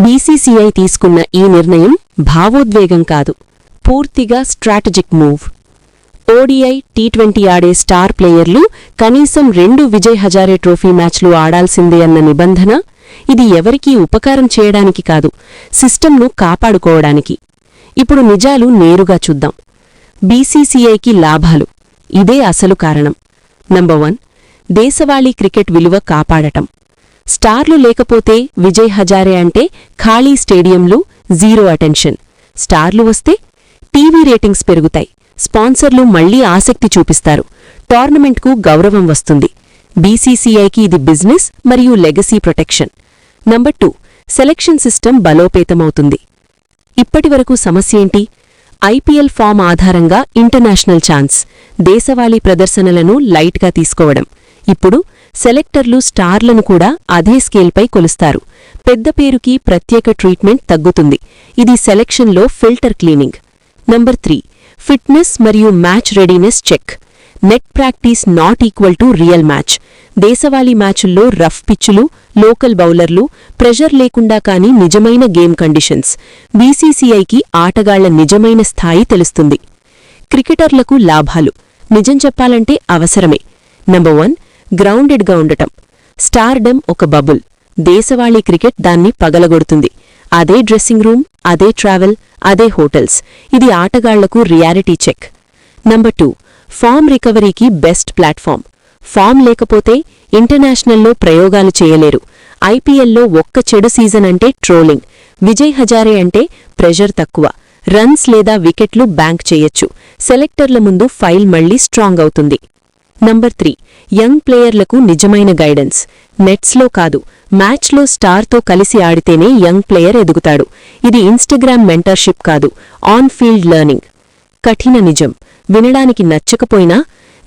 BCCI తీసుకున్న ఈ నిర్ణయం భావోద్వేగం కాదు, పూర్తిగా స్ట్రాటజిక్ మూవ్. ఓడిఐ, టీ20 ఆడే స్టార్ ప్లేయర్లు కనీసం 2 విజయ్ హజారే ట్రోఫీ మ్యాచ్లు ఆడాల్సిందే అన్న నిబంధన. ఇది ఎవరికీ ఉపకారం చేయడానికి కాదు, సిస్టమ్ను కాపాడుకోవడానికి. ఇప్పుడు నిజాలు నేరుగా చూద్దాం. బీసీసీఐకి లాభాలు. ఇదే అసలు కారణం. నంబర్ 1, దేశవాళీ క్రికెట్ విలువ కాపాడటం. స్టార్లు లేకపోతే విజయ్ హజారే అంటే ఖాళీ స్టేడియంలు, జీరో అటెన్షన్. స్టార్లు వస్తే టీవీ రేటింగ్స్ పెరుగుతాయి, స్పాన్సర్లు మళ్లీ ఆసక్తి చూపిస్తారు, టోర్నమెంట్కు గౌరవం వస్తుంది. బీసీసీఐకి ఇది బిజినెస్ మరియు legacy protection. Number 2, selection system బలోపేతమవుతుంది. ఇప్పటివరకు సమస్యేంటి? ఐపీఎల్ ఫామ్ ఆధారంగా ఇంటర్నేషనల్ ఛాన్స్, దేశవాళీ ప్రదర్శనలను లైట్గా తీసుకోవడం. ఇప్పుడు సెలెక్టర్లు స్టార్లను కూడా అదే స్కేల్పై కొలుస్తారు. పెద్ద పేరుకి ప్రత్యేక ట్రీట్మెంట్ తగ్గుతుంది. ఇది సెలెక్షన్లో ఫిల్టర్ క్లీనింగ్. నంబర్ 3, ఫిట్నెస్ మరియు match readiness check. Net practice not equal to real match. దేశవాళీ మ్యాచుల్లో రఫ్ పిచ్చులు, లోకల్ బౌలర్లు, ప్రెషర్ లేకుండా కానీ నిజమైన గేమ్ కండిషన్స్. బీసీసీఐకి ఆటగాళ్ల నిజమైన స్థాయి తెలుస్తుంది. క్రికెటర్లకు లాభాలు. నిజం చెప్పాలంటే అవసరమే. నంబర్ 1, గ్రౌండెడ్గా ఉండటం. స్టార్డమ్ ఒక బబుల్, దేశవాళీ క్రికెట్ దాన్ని పగలగొడుతుంది. అదే డ్రెస్సింగ్ రూమ్, అదే ట్రావెల్, అదే హోటల్స్. ఇది ఆటగాళ్లకు రియాలిటీ చెక్. నంబర్ 2, ఫామ్ రికవరీకి బెస్ట్ ప్లాట్ఫామ్. ఫామ్ లేకపోతే ఇంటర్నేషనల్లో ప్రయోగాలు చేయలేరు. ఐపీఎల్లో ఒక్క చెడు సీజన్ అంటే ట్రోలింగ్. విజయ్ హజారే అంటే ప్రెషర్ తక్కువ, రన్స్ లేదా వికెట్లు బ్యాంక్ చేయొచ్చు. సెలెక్టర్ల ముందు ఫైల్ మళ్లీ స్ట్రాంగ్ అవుతుంది. నంబర్ 3, యంగ్ ప్లేయర్లకు నిజమైన గైడెన్స్. నెట్స్లో కాదు, మ్యాచ్లో స్టార్తో కలిసి ఆడితేనే యంగ్ ప్లేయర్ ఎదుగుతాడు. ఇది ఇన్స్టాగ్రామ్ మెంటర్షిప్ కాదు, ఆన్ ఫీల్డ్ లెర్నింగ్. కఠిన నిజం, వినడానికి నచ్చకపోయినా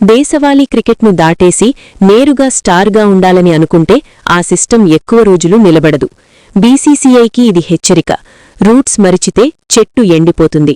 దేశవాళీ క్రికెట్ను దాటేసి నేరుగా స్టార్గా ఉండాలని అనుకుంటే ఆ సిస్టమ్ ఎక్కువ రోజులు నిలబడదు. బీసీసీఐకి ఇది హెచ్చరిక. రూట్స్ మరిచితే చెట్టు ఎండిపోతుంది.